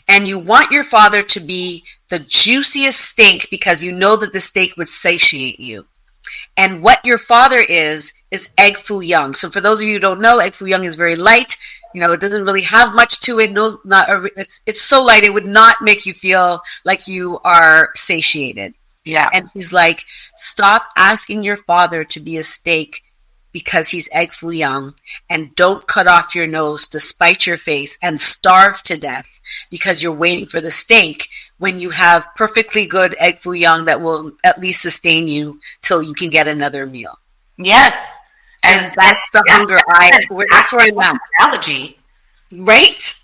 and you want your father to be the juiciest steak because you know that the steak would satiate you. And what your father is egg foo young." So for those of you who don't know, egg foo young is very light. It doesn't really have much to it. It's so light it would not make you feel like you are satiated. Yeah. And she's like, stop asking your father to be a steak because he's egg foo young, and don't cut off your nose to spite your face and starve to death because you're waiting for the steak when you have perfectly good egg foo young that will at least sustain you till you can get another meal. Yes. And that's the hunger that's where I'm at. Analogy. Right?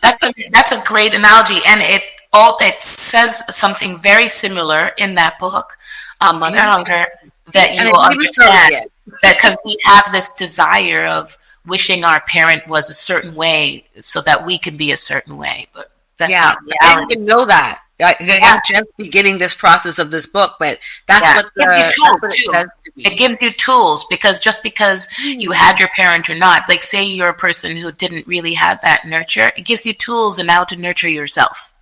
That's a great analogy. And it says something very similar in that book, Mother Hunger, that you will understand. That because we have this desire of wishing our parent was a certain way so that we can be a certain way. But that's not reality. I didn't even know that. I'm just beginning this process of this book, but that's what it says to me. It gives you tools, because just because you had your parent or not, like say you're a person who didn't really have that nurture, it gives you tools and how to nurture yourself.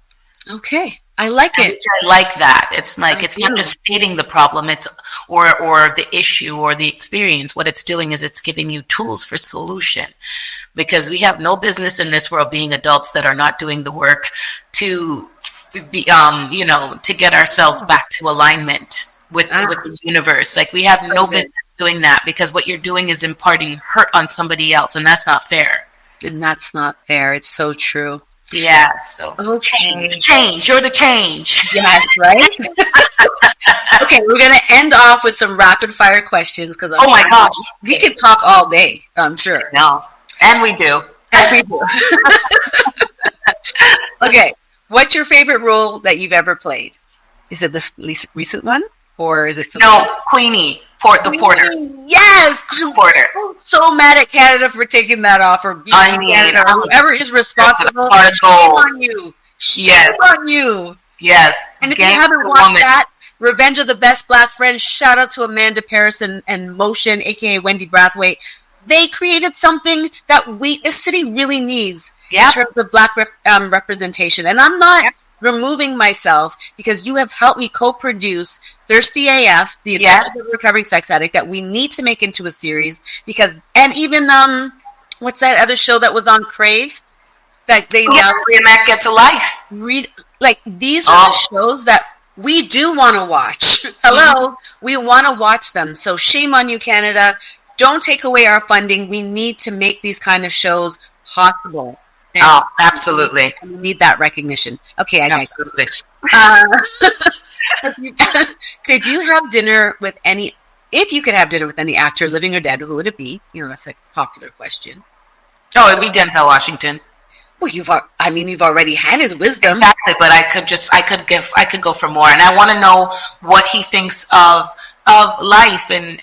Okay. I like it. I like that. It's like it's not just stating the problem, it's or the issue or the experience. What it's doing is it's giving you tools for solution. Because we have no business in this world being adults that are not doing the work to be, to get ourselves back to alignment with the universe. Like we have no business doing that, because what you're doing is imparting hurt on somebody else, and that's not fair. And that's not fair. It's so true. Yeah. So change. You're the change. Yes, right. Okay, we're gonna end off with some rapid fire questions, because oh my gosh, we could talk all day. I'm sure. No, and we do. Okay. What's your favorite role that you've ever played? Is it this recent one, or is it something? No, Queenie, the Porter. Yes, I'm so mad at Canada for taking that off, or Canada, or whoever is responsible. Shame on you. Shame on you. Yes. And if you haven't watched that, Revenge of the Best Black Friends, shout out to Amanda Paris and Motion, aka Wendy Brathwaite. They created something that this city really needs in terms of Black representation. And I'm not removing myself, because you have helped me co-produce Thirsty AF, The Adventures of a Recovering Sex Addict, that we need to make into a series. And even, what's that other show that was on Crave? That they Reenact Get to Life. These are the shows that we do want to watch. Hello? We want to watch them. So shame on you, Canada. Don't take away our funding. We need to make these kind of shows possible. And Oh, absolutely. we need that recognition. Okay, I digress. Absolutely. Could you have dinner with any? If you could have dinner with any actor, living or dead, who would it be? That's a popular question. Oh, it'd be Denzel Washington. Well, you've already had his wisdom. Exactly, but I could go for more, and I want to know what he thinks of life and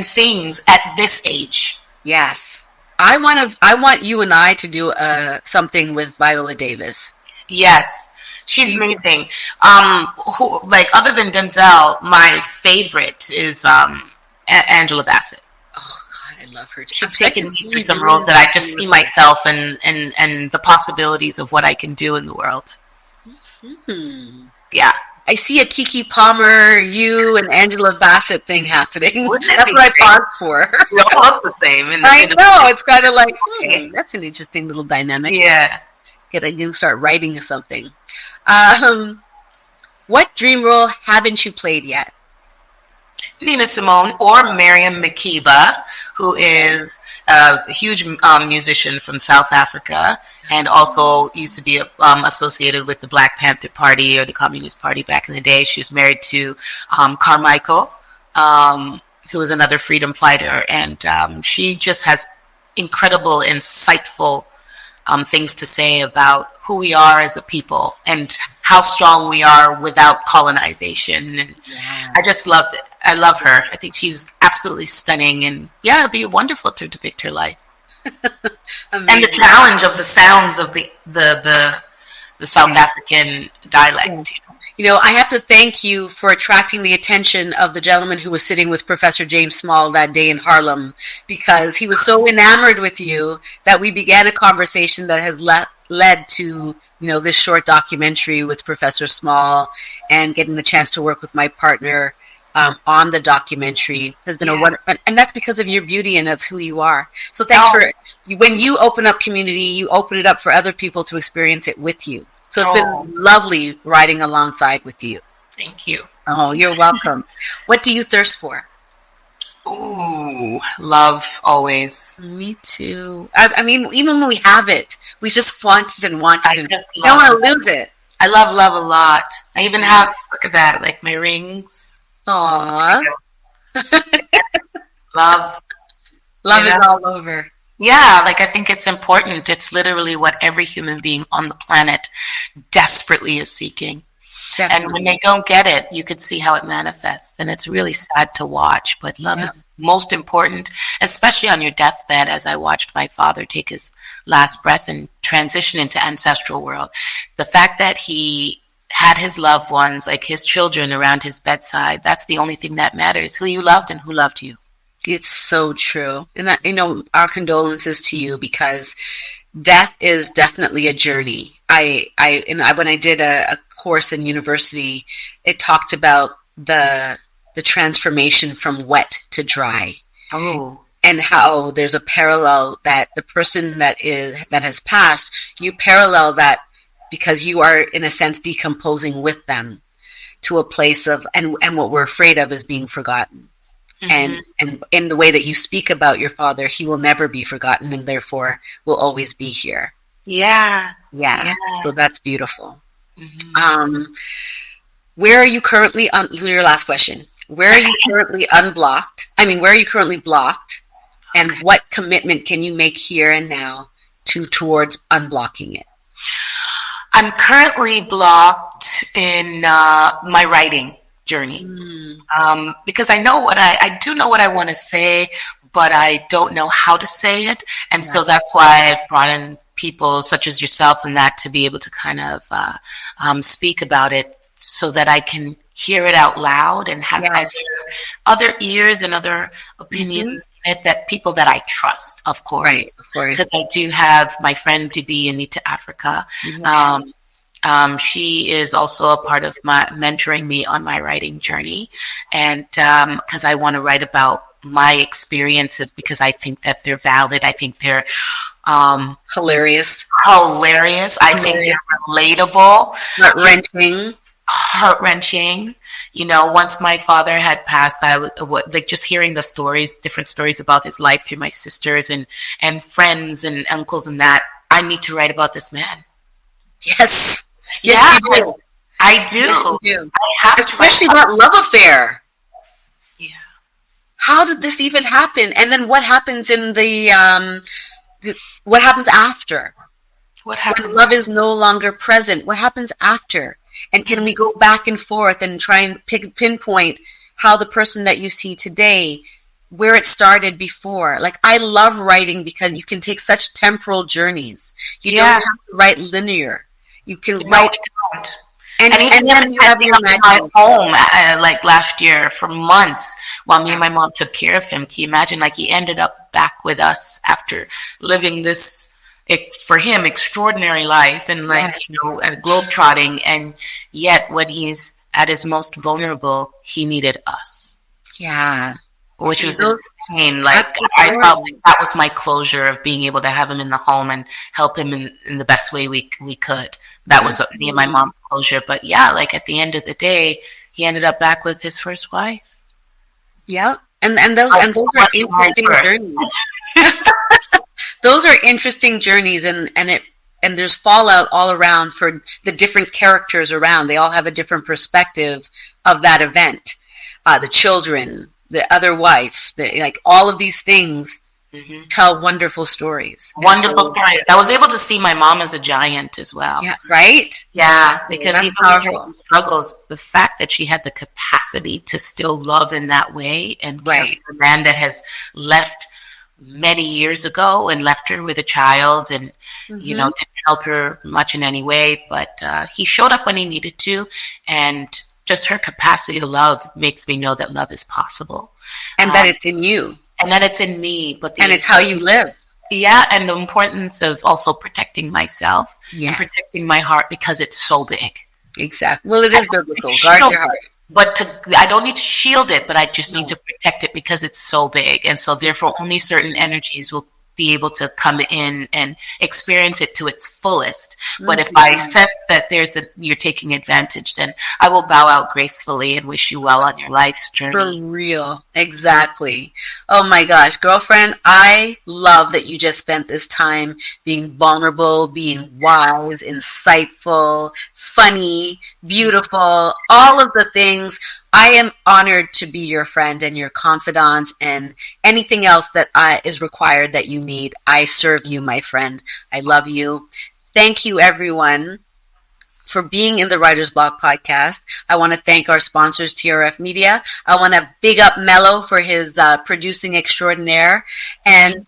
things at this age. Yes, I want you and I to do something with Viola Davis. Yes, she's amazing. Who, like, other than Denzel, my favorite is Angela Bassett. Oh God, I love her. She's taken me through some roles that I just see myself and the possibilities of what I can do in the world. Mm-hmm. Yeah. I see a Keke Palmer, you, and Angela Bassett thing happening. That's what I paused for. We all look the same. I know. It's kind of like, that's an interesting little dynamic. Yeah. Gotta start writing something. What dream role haven't you played yet? Nina Simone or Miriam Makeba, who is a huge musician from South Africa and also used to be associated with the Black Panther Party or the Communist Party back in the day. She was married to Carmichael, who was another freedom fighter, and she just has incredible, insightful things to say about who we are as a people and how strong we are without colonization. And I just loved it. I love her. I think she's absolutely stunning, and yeah, it'd be wonderful to depict her life. And the challenge of the sounds of the South African dialect. I have to thank you for attracting the attention of the gentleman who was sitting with Professor James Small that day in Harlem, because he was so enamored with you that we began a conversation that has led to this short documentary with Professor Small, and getting the chance to work with my partner on the documentary has been a wonderful, and that's because of your beauty and of who you are. So thanks for when you open up community, you open it up for other people to experience it with you. So it's been lovely riding alongside with you. Thank you. Oh, you're welcome. What do you thirst for? Ooh, love always. Me too. I mean, even when we have it, we just want it and want it. I don't want to lose it. I love a lot. I even have, look at that, like my rings. Aww. Love is all over. Yeah, like I think it's important. It's literally what every human being on the planet desperately is seeking. Definitely. And when they don't get it, you could see how it manifests. And it's really sad to watch. But love is most important, especially on your deathbed, as I watched my father take his last breath and transition into ancestral world. The fact that he had his loved ones, like his children, around his bedside, that's the only thing that matters. Who you loved and who loved you. It's so true. And our condolences to you, because death is definitely a journey. When I did a course in university, it talked about the transformation from wet to dry. Oh. And how there's a parallel that the person that has passed, you parallel that because you are, in a sense, decomposing with them to a place of, and what we're afraid of is being forgotten. Mm-hmm. And in the way that you speak about your father, he will never be forgotten, and therefore will always be here. Yeah. So that's beautiful. Mm-hmm. Where are you currently your last question. Where are you currently unblocked? Where are you currently blocked? And what commitment can you make here and now towards unblocking it? I'm currently blocked in my writing journey, because I know I do know what I want to say, but I don't know how to say it, and so that's why I've brought in people such as yourself and that to be able to kind of speak about it, so that I can hear it out loud and have other ears and other opinions, that people that I trust, of course. Right, of course. Because I do have my friend DB Anita Africa. She is also a part of my mentoring me on my writing journey. And because I want to write about my experiences, because I think that they're valid. I think they're hilarious. I think they're relatable. Heart-wrenching. Once my father had passed, I would like just hearing the different stories about his life through my sisters and friends and uncles, and that I need to write about this man. Yes. Yes, you do. I do. Yes, you do. I have especially that love affair. Yeah. How did this even happen? And then what happens in what happens after? What happens? When love is no longer present, what happens after? And can we go back and forth and try and pinpoint how the person that you see today, where it started before? Like, I love writing because you can take such temporal journeys. You don't have to write linear. You can write. And then you have your my home like last year for months while me and my mom took care of him. Can you imagine? Like, he ended up back with us after living this, for him, extraordinary life and globetrotting. And yet when he's at his most vulnerable, he needed us. Yeah. Which was insane. Like, I felt like that was my closure of being able to have him in the home and help him in the best way we could. That was me and my mom's closure. But yeah, like at the end of the day, he ended up back with his first wife. Yeah. And those are interesting journeys. Those are interesting journeys, and there's fallout all around for the different characters around. They all have a different perspective of that event. The children, the other wife, like all of these things tell wonderful stories. Wonderful stories. I was able to see my mom as a giant as well. Yeah, right? Yeah, because even powerful struggles, the fact that she had the capacity to still love in that way and care for a man that has left many years ago and left her with a child and, didn't help her much in any way. But he showed up when he needed to, and just her capacity to love makes me know that love is possible. And that it's in you. And that it's in me. And it's how you live. Yeah, and the importance of also protecting myself and protecting my heart because it's so big. Exactly. Well, it is biblical. Guard your heart. But I don't need to shield it, but I just need to protect it because it's so big. And so therefore only certain energies will be able to come in and experience it to its fullest. But if I sense that you're taking advantage, then I will bow out gracefully and wish you well on your life's journey. For real. Exactly. Oh my gosh, girlfriend, I love that you just spent this time being vulnerable, being wise, insightful, funny, beautiful, all of the things. I am honored to be your friend and your confidant, and anything else that is required that you need, I serve you, my friend. I love you. Thank you, everyone, for being in the Writer's Block podcast. I want to thank our sponsors, TRF Media. I want to big up Mello for his producing extraordinaire, and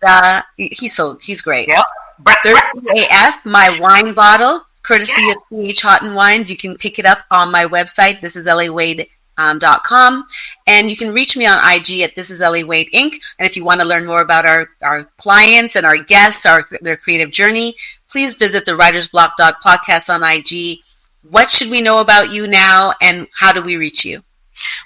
he's great. Yep. 30AF, my wine bottle, courtesy of CH Hot and Wines. You can pick it up on my website. This is LAWade.com, and you can reach me on IG at This Is LA Wade Inc. And if you want to learn more about our clients and our guests, their creative journey, please visit the Writer's Block podcast on IG. What should we know about you now, and how do we reach you?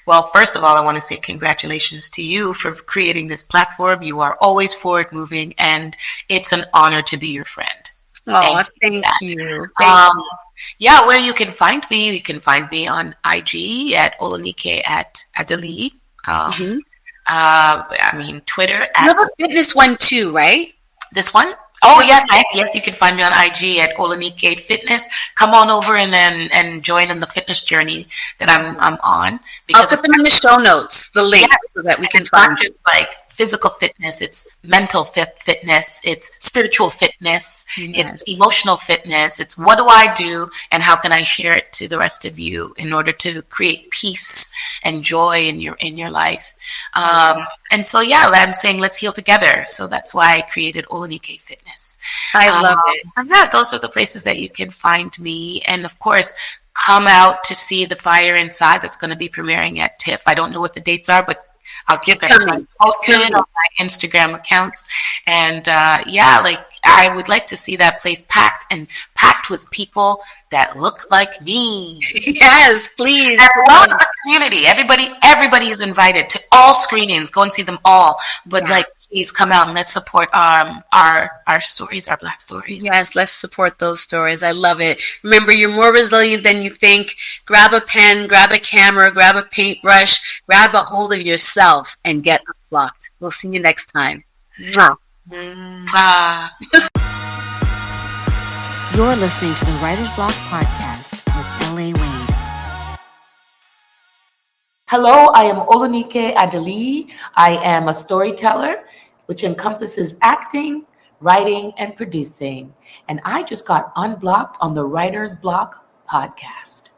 Well, first of all, I want to say congratulations to you for creating this platform. You are always forward moving, and it's an honor to be your friend. Oh, thank you. Yeah, where you can find me on IG at Olunike Adeliyi. Twitter. You have a fitness one too, right? This one? Oh, yes, you can find me on IG at Olunike Fitness. Come on over and join in the fitness journey that I'm on. I'll put them in the show notes, the links, so that we can find you. Like physical fitness, it's mental fitness, it's spiritual fitness, it's emotional fitness, it's what do I do and how can I share it to the rest of you in order to create peace and joy in your life. And so I'm saying let's heal together. So that's why I created Olunike Fitness. I love it. And those are the places that you can find me. And of course, come out to see The Fire Inside that's going to be premiering at TIFF. I don't know what the dates are, but I'll get them posted on my Instagram accounts. And I would like to see that place packed with people that look like me. Yes, please. As well as the community. Everybody is invited to all screenings. Go and see them all. But please come out and let's support our stories, our Black stories. Yes, let's support those stories. I love it. Remember, you're more resilient than you think. Grab a pen, grab a camera, grab a paintbrush, grab a hold of yourself and get unblocked. We'll see you next time. Mwah. You're listening to the Writer's Block Podcast with L.A. Wade. Hello, I am Olunike Adeliyi. I am a storyteller, which encompasses acting, writing, and producing. And I just got unblocked on the Writer's Block Podcast.